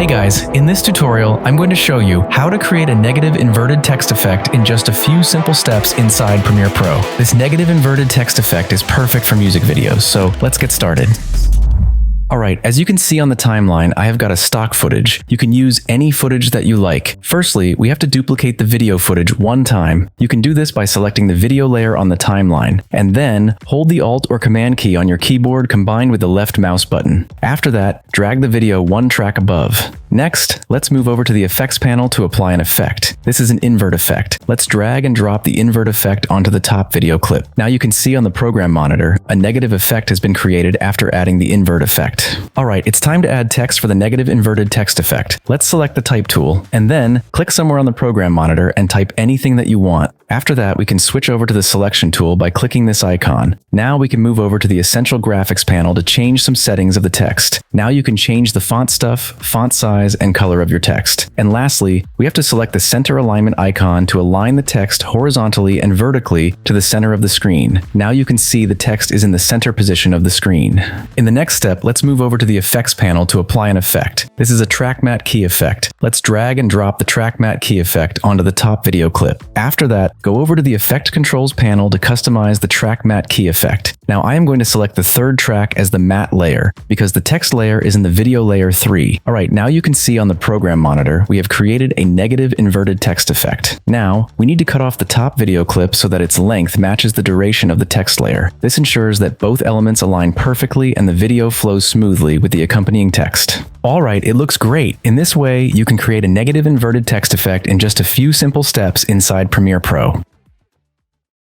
Hey guys, in this tutorial, I'm going to show you how to create a negative inverted text effect in just a few simple steps inside Premiere Pro. This negative inverted text effect is perfect for music videos, so let's get started. Alright, as you can see on the timeline, I have got a stock footage. You can use any footage that you like. Firstly, we have to duplicate the video footage one time. You can do this by selecting the video layer on the timeline, and then hold the Alt or Command key on your keyboard combined with the left mouse button. After that, drag the video one track above. Next, let's move over to the effects panel to apply an effect. This is an invert effect. Let's drag and drop the invert effect onto the top video clip. Now you can see on the program monitor, a negative effect has been created after adding the invert effect. Alright, it's time to add text for the negative inverted text effect. Let's select the type tool, and then click somewhere on the program monitor and type anything that you want. After that, we can switch over to the selection tool by clicking this icon. Now we can move over to the essential graphics panel to change some settings of the text. Now you can change the font stuff, font size, and color of your text. And lastly, we have to select the center alignment icon to align the text horizontally and vertically to the center of the screen. Now you can see the text is in the center position of the screen. In the next step, let's move over to the effects panel to apply an effect. This is a track matte key effect. Let's drag and drop the track matte key effect onto the top video clip. After that, go over to the Effect Controls panel to customize the track matte key effect. Now I am going to select the third track as the matte layer, because the text layer is in the video layer 3. Alright, now you can see on the program monitor, we have created a negative inverted text effect. Now, we need to cut off the top video clip so that its length matches the duration of the text layer. This ensures that both elements align perfectly and the video flows smoothly with the accompanying text. Alright, it looks great. In this way, you can create a negative inverted text effect in just a few simple steps inside Premiere Pro.